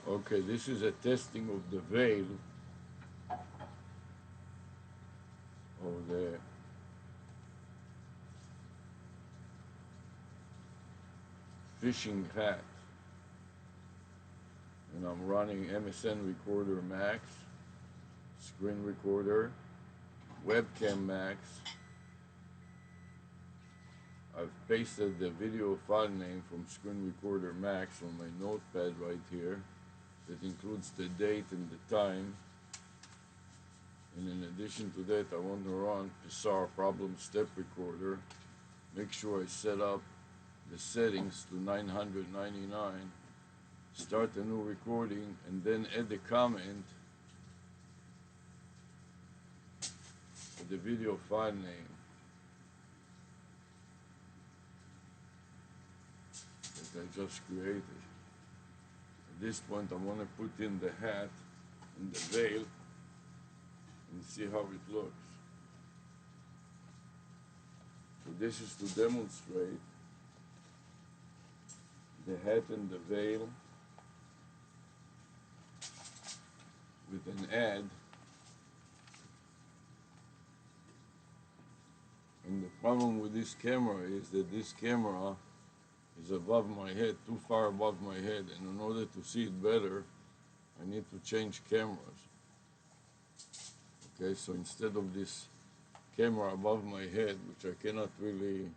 Okay, this is a testing of the veil of the fishing hat. And I'm running MSN Recorder Max, Screen Recorder, Webcam Max. I've pasted the video file name from Screen Recorder Max on my notepad right here. That includes the date and the time. And in addition to that, I want to run Pissar Problem Step Recorder. Make sure I set up the settings to 999. Start a new recording, and then add a comment with the video file name that I just created. At this point, I want to put in the hat and the veil and see how it looks. So this is to demonstrate the hat and the veil with an ad. And the problem with this camera is that this camera is above my head, too far above my head, and in order to see it better, I need to change cameras. Okay, so instead of this camera above my head, which I cannot really,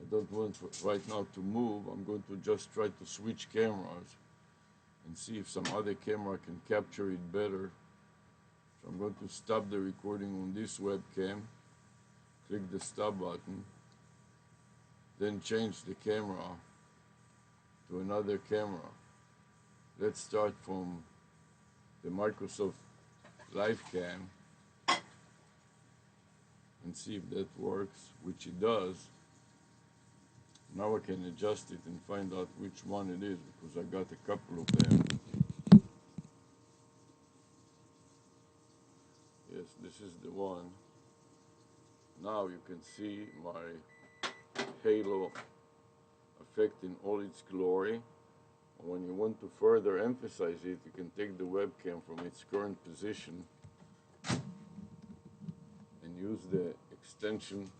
I don't want right now to move, I'm going to just try to switch cameras and see if some other camera can capture it better. So I'm going to stop the recording on this webcam, click the stop button, then change the camera to another camera. Let's start from the Microsoft Live Cam and see if that works, which it does. Now I can adjust it and find out which one it is, because I got a couple of them. Yes, this is the one. Now you can see my halo effect in all its glory. When you want to further emphasize it, you can take the webcam from its current position and use the extension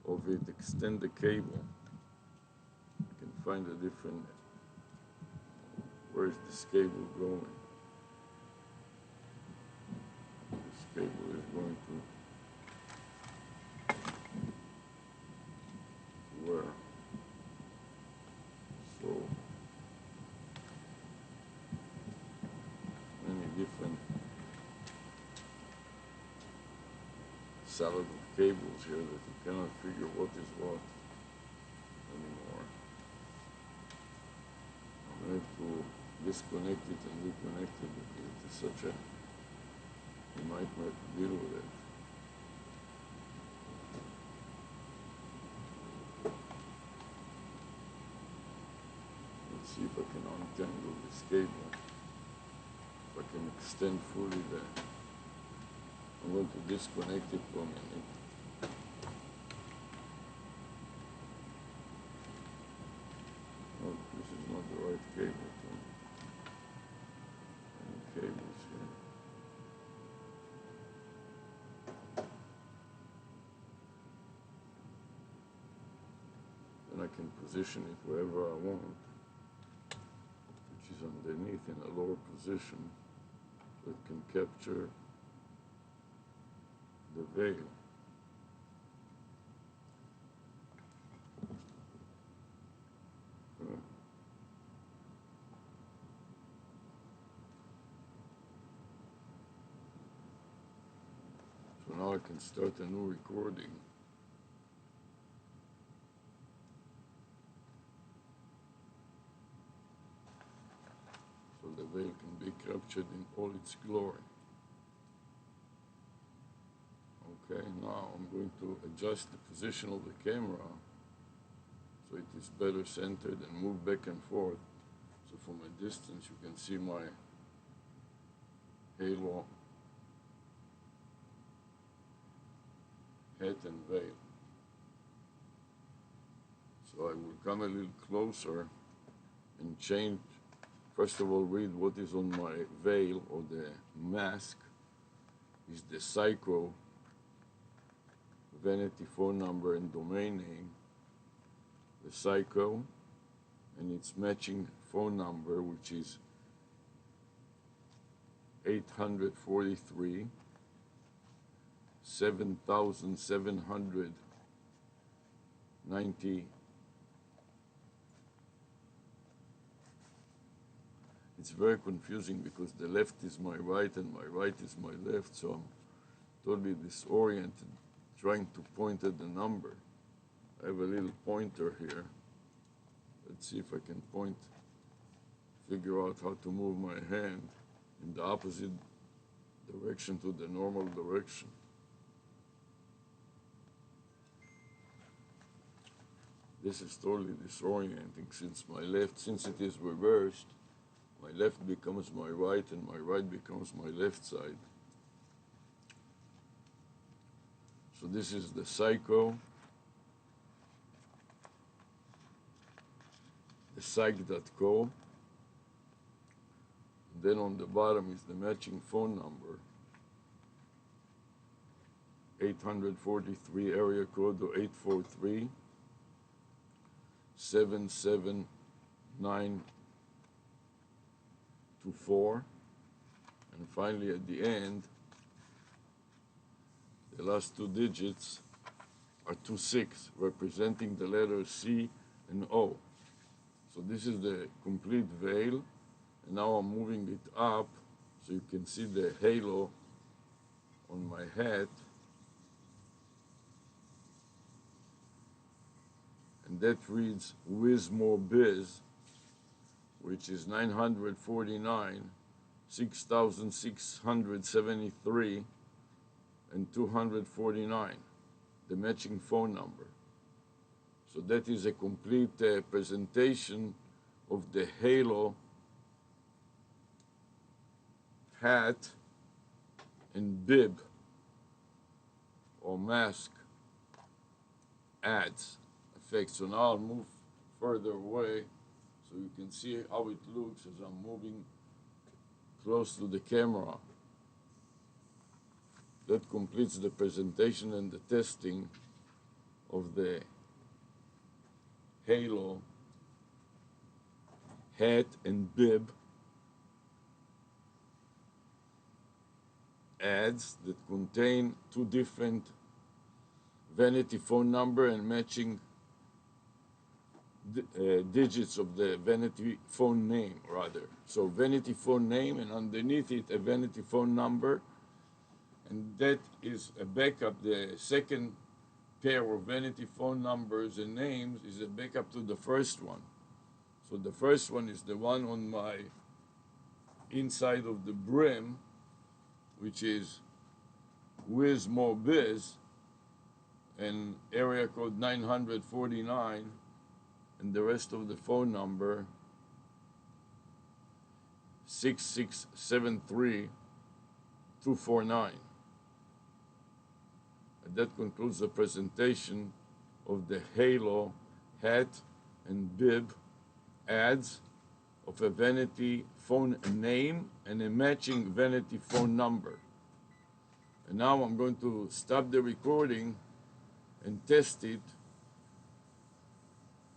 of it, extend the cable. You can find a different, where is this cable going? This cable is going to where? So many different salad of cables here that you cannot figure what is what anymore. I'm going to disconnect it and reconnect it because it is such a nightmare to deal with it. Let's see if I can untangle this cable. If I can extend fully there. I'm going to disconnect it for a minute. Oh, this is not the right cable. Any cables here? Then I can position it wherever I want, which is underneath in a lower position, so it can capture the veil. So now I can start a new recording. So the veil can be captured in all its glory. Okay, now I'm going to adjust the position of the camera so it is better centered and move back and forth. So from a distance you can see my halo, hat and veil. So I will come a little closer and change first of all read what is on my veil or the mask. Is the psycho vanity phone number and domain name, the psycho, and its matching phone number, which is 843 7790. It's very confusing because the left is my right and my right is my left, so I'm totally disoriented trying to point at the number. I have a little pointer here. Let's see if I can point, figure out how to move my hand in the opposite direction to the normal direction. This is totally disorienting since since it is reversed, my left becomes my right and my right becomes my left side. So this is the psycho, the psych.co. Then on the bottom is the matching phone number, 843 area code or 843 77924. And finally at the end, the last two digits are 26, representing the letters C and O. So this is the complete veil. And now I'm moving it up so you can see the halo on my hat. And that reads Wiz More Biz, which is 949, 6,673, and 249, the matching phone number. So that is a complete presentation of the halo, hat, and bib or mask ads effect. So now I'll move further away so you can see how it looks as I'm moving close to the camera. That completes the presentation and the testing of the halo, hat, and bib ads that contain two different vanity phone number and matching digits of the vanity phone name, rather. So vanity phone name, and underneath it a vanity phone number, and that is a backup. The second pair of vanity phone numbers and names is a backup to the first one. So the first one is the one on my inside of the brim, which is Wiz More Biz, and area code 949, and the rest of the phone number 6673249. And that concludes the presentation of the halo, hat, and bib ads of a vanity phone name and a matching vanity phone number. And now I'm going to stop the recording and test it.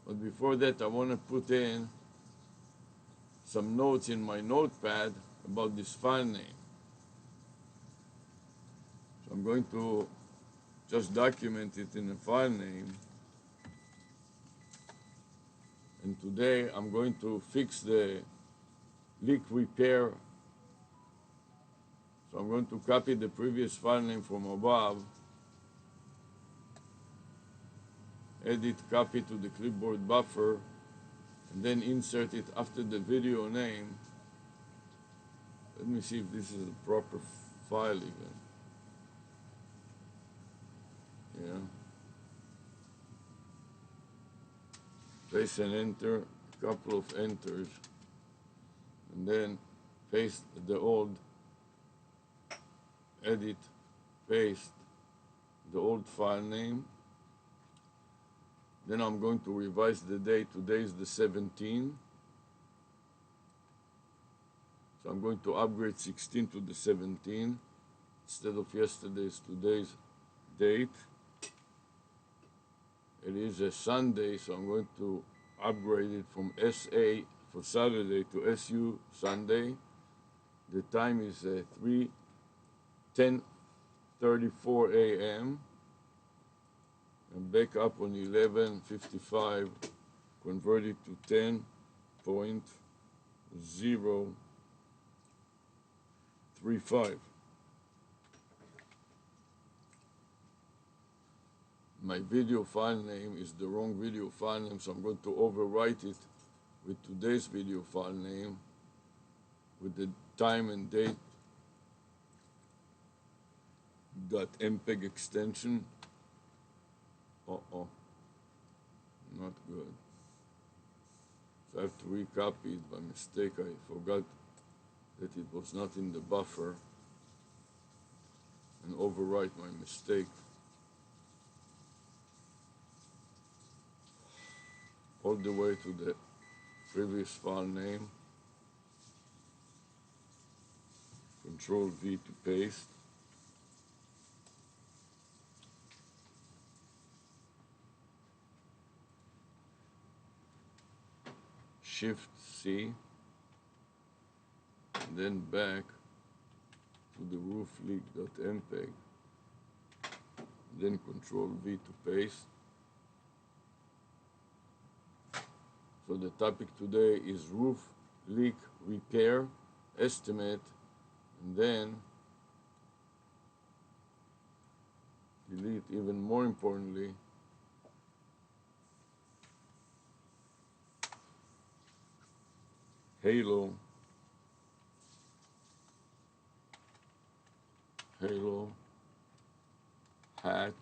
But before that, I want to put in some notes in my notepad about this file name. So I'm going to just document it in a file name. And today I'm going to fix the leak repair. So I'm going to copy the previous file name from above, edit copy to the clipboard buffer, and then insert it after the video name. Let me see if this is a proper file even. Yeah. Place and enter, a couple of enters, and then paste the old, edit, paste the old file name. Then I'm going to revise the date. Today is the 17th. So I'm going to upgrade 16 to the 17 instead of yesterday's, today's date. It is a Sunday, so I'm going to upgrade it from SA for Saturday to SU Sunday. The time is 10:34 a.m. and back up on 11:55, convert it to 10.035. My video file name is the wrong video file name, so I'm going to overwrite it with today's video file name with the time and date .mpeg extension. Not good. So I have to recopy it by mistake. I forgot that it was not in the buffer and overwrite my mistake. All the way to the previous file name. Control V to paste. Shift C. And then back to the roof leak.mpeg. Then Control V to paste. So the topic today is roof leak repair estimate, and then delete, even more importantly, halo hat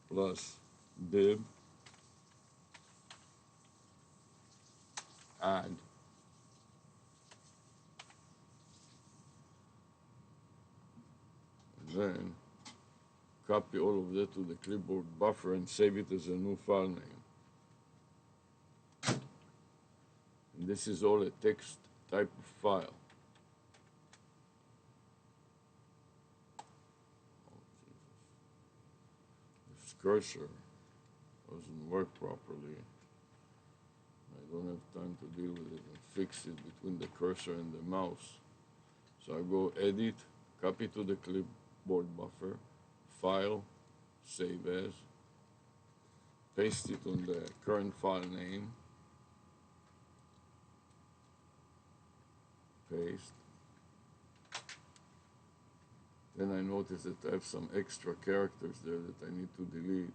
plus bib add. And then copy all of that to the clipboard buffer and save it as a new file name. And this is all a text type of file. This cursor doesn't work properly. I don't have time to deal with it and fix it between the cursor and the mouse. So I go Edit, copy to the clipboard buffer, File, Save As, paste it on the current file name, paste. Then I notice that I have some extra characters there that I need to delete.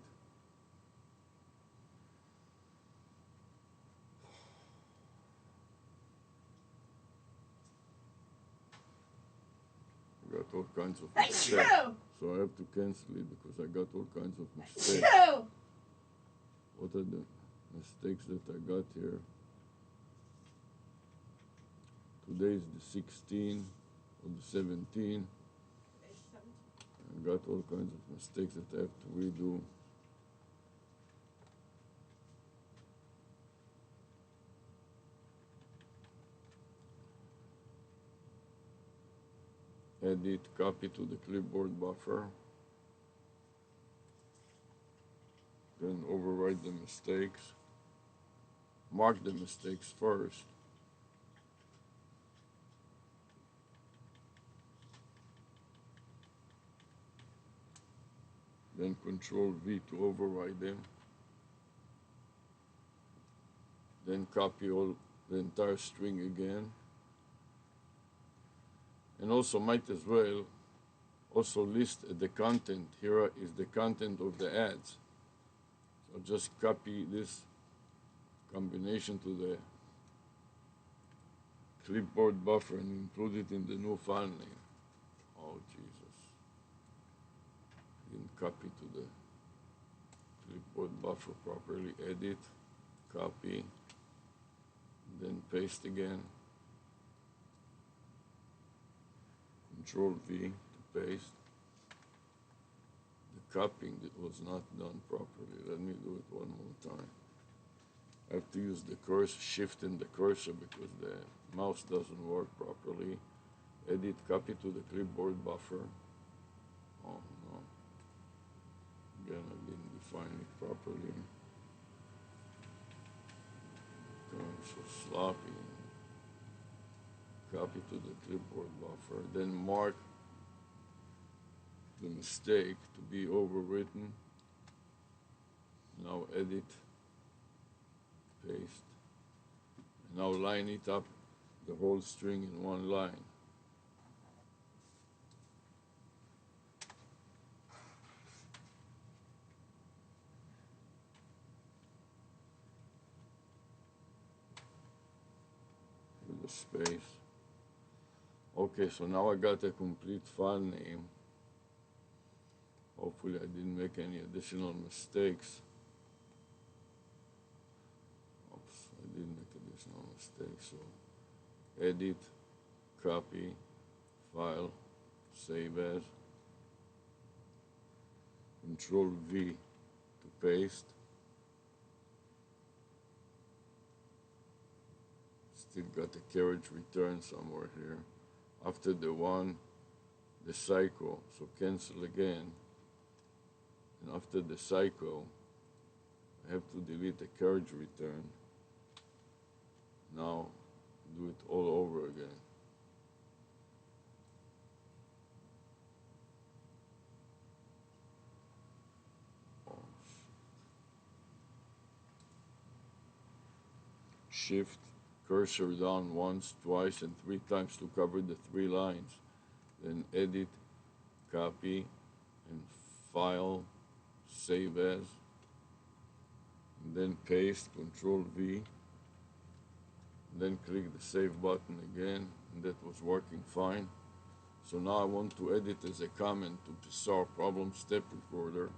I got all kinds of mistakes. So I have to cancel it because I got all kinds of mistakes. What are the mistakes that I got here? Today is the 16th or the 17th. I got all kinds of mistakes that I have to redo. Edit, copy to the clipboard buffer. Then overwrite the mistakes. Mark the mistakes first. Then Control V to override them. Then copy all the entire string again. And also might as well also list the content. Here is the content of the ads. So just copy this combination to the clipboard buffer and include it in the new file name. Oh Jesus. Didn't copy to the clipboard buffer properly. Edit, copy, then paste again. Control V to paste. The copying that was not done properly. Let me do it one more time. I I have to use the cursor, shift in the cursor because the mouse doesn't work properly. Edit, copy to the clipboard buffer. Oh no. Again, I didn't define it properly. Going so sloppy. Copy to the clipboard buffer. Then mark the mistake to be overwritten. Now edit, paste. And now line it up, the whole string in one line. With a space. Okay, so now I got a complete file name. Hopefully I didn't make any additional mistakes. Oops, I didn't make additional mistakes. So edit, copy, file, save as, Control V to paste. Still got a carriage return somewhere here. After the one, the cycle, so cancel again. And after the cycle, I have to delete the carriage return. Now, do it all over again. Oh, Shift, cursor down once, twice, and 3 times to cover the 3 lines. Then edit, copy, and file, save as, and then paste, Control V, then click the save button again, and that was working fine. So now I want to edit as a comment to PSAR problem step recorder.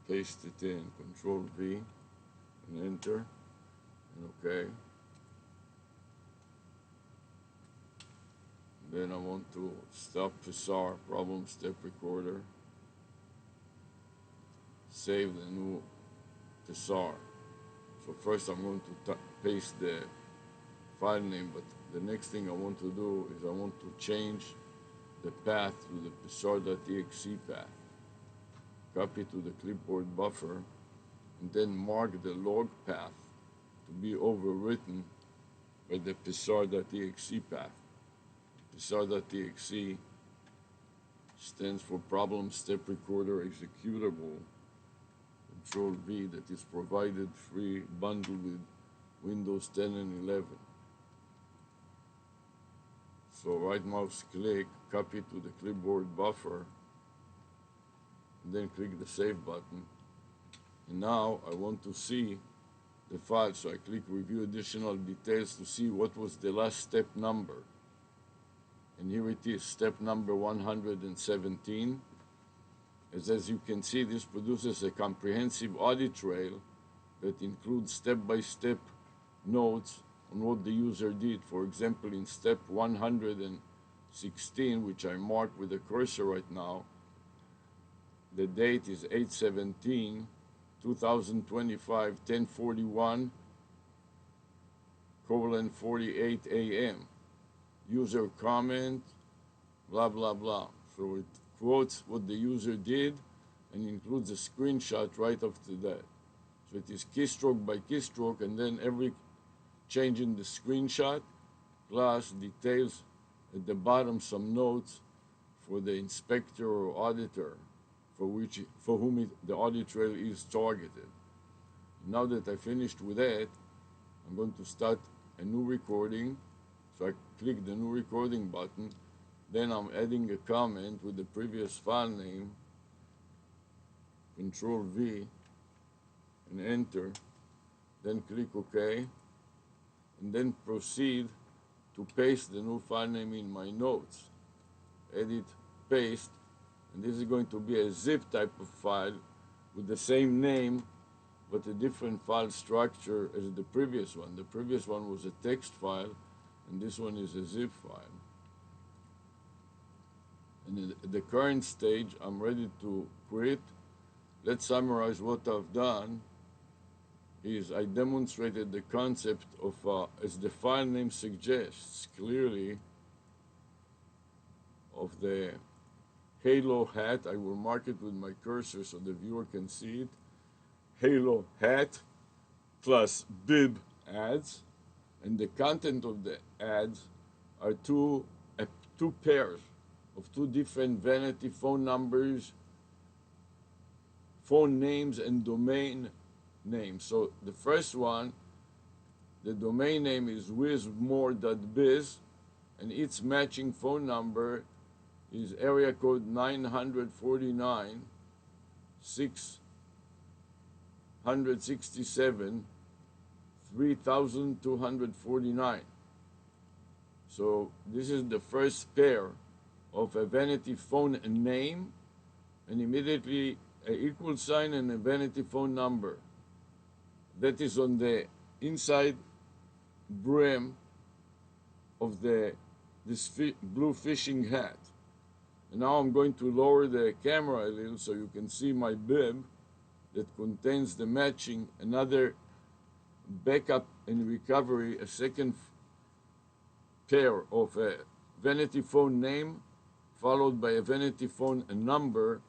Paste it in, Control V, and enter, and OK. Then I want to stop PSAR problem step recorder. Save the new PSAR. So first I'm going to paste the file name, but the next thing I want to do is I want to change the path to the PSAR.exe path. Copy to the clipboard buffer, and then mark the log path to be overwritten by the PSAR.exe path. PSAR.exe stands for Problem Step Recorder Executable. Control V, that is provided free, bundled with Windows 10 and 11. So right mouse click, copy to the clipboard buffer, and then click the save button. And now I want to see the file, so I click review additional details to see what was the last step number. And here it is, step number 117. As you can see, this produces a comprehensive audit trail that includes step-by-step notes on what the user did. For example, in step 116, which I mark with the cursor right now, the date is 8/17/2025, 10:41:48 a.m. User comment, blah, blah, blah. So it quotes what the user did and includes a screenshot right after that. So it is keystroke by keystroke, and then every change in the screenshot, plus details at the bottom, some notes for the inspector or auditor for whom the audit trail is targeted. Now that I finished with that, I'm going to start a new recording. So I click the new recording button. Then I'm adding a comment with the previous file name, Control V, and enter. Then click OK, and then proceed to paste the new file name in my notes. Edit, paste, and this is going to be a zip type of file with the same name, but a different file structure as the previous one. The previous one was a text file, and this one is a zip file. And at the current stage, I'm ready to quit. Let's summarize what I've done. is I demonstrated the concept of, as the file name suggests clearly, of the halo hat. I will mark it with my cursor so the viewer can see it. Halo hat plus bib ads, and the content of the ads are two pairs of two different vanity phone numbers, phone names, and domain names. So the first one, the domain name is wizmore.biz, and its matching phone number is area code 949 667 3249. So this is the first pair of a vanity phone name, and immediately an equal sign and a vanity phone number. That is on the inside brim of this blue fishing hat. And now I'm going to lower the camera a little so you can see my bib that contains the matching, another backup and recovery, a second pair of a vanity phone name followed by a vanity phone number,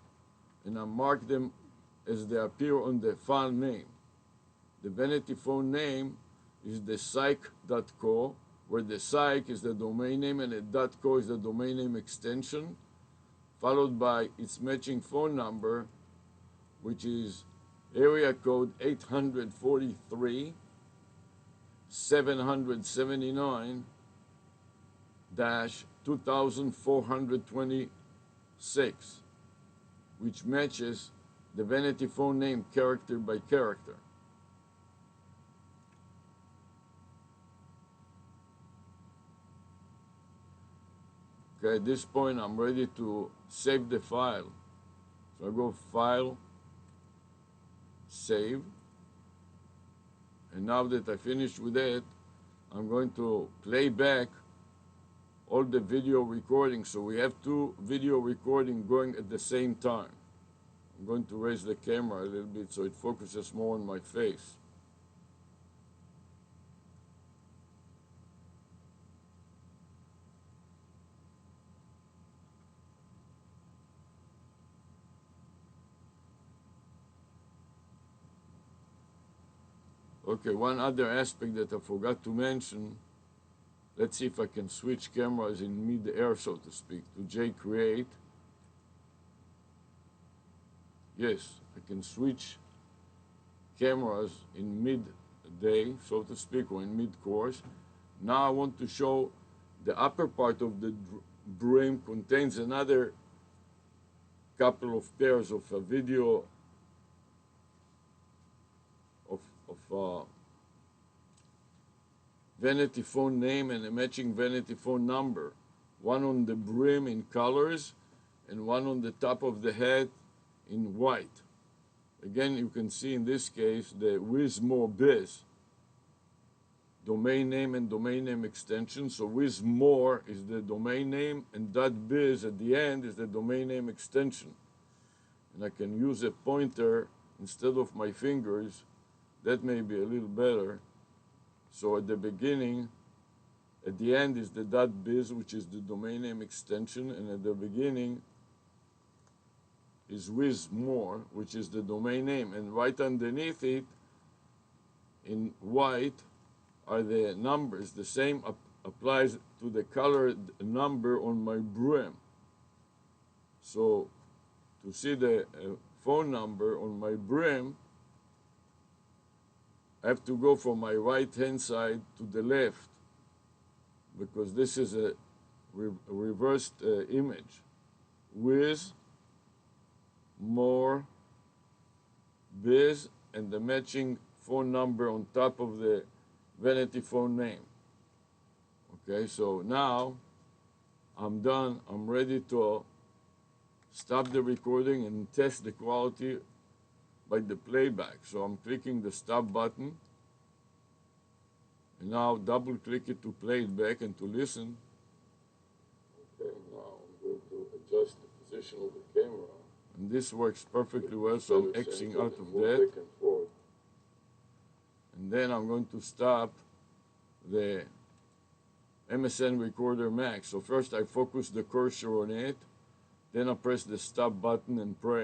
and I mark them as they appear on the file name. The vanity phone name is the psych.co, where the psych is the domain name and the .co is the domain name extension, followed by its matching phone number, which is area code 843 779 2426, which matches the vanity phone name character by character. Okay, at this point I'm ready to save the file. So I go File, Save, and now that I finished with it, I'm going to play back all the video recordings. So we have two video recordings going at the same time. I'm going to raise the camera a little bit so it focuses more on my face. Okay, one other aspect that I forgot to mention. Let's see if I can switch cameras in mid-air, so to speak, to J-Create. Yes, I can switch cameras in mid-day, so to speak, or in mid-course. Now I want to show the upper part of the brim contains another couple of pairs of a video of vanity phone name and a matching vanity phone number. One on the brim in colors and one on the top of the head in white. Again, you can see in this case the WizMoreBiz domain name and domain name extension. So WizMore is the domain name and .biz at the end is the domain name extension. And I can use a pointer instead of my fingers. That may be a little better. So at the beginning, at the end is the .biz, which is the domain name extension, and at the beginning is WizMore, which is the domain name. And right underneath it, in white, are the numbers. The same applies to the colored number on my brim. So to see the phone number on my brim, I have to go from my right-hand side to the left, because this is a reversed image. WizMoreBiz and the matching phone number on top of the vanity phone name. Okay, so now I'm done. I'm ready to stop the recording and test the quality by the playback. So I'm clicking the stop button, and now double click it to play it back and to listen. Okay, now I'm going to adjust the position of the camera, and this works perfectly well, so I'm Xing out of that. then I'm going to stop the MSN Recorder Max. So first I focus the cursor on it, then I press the stop button and pray.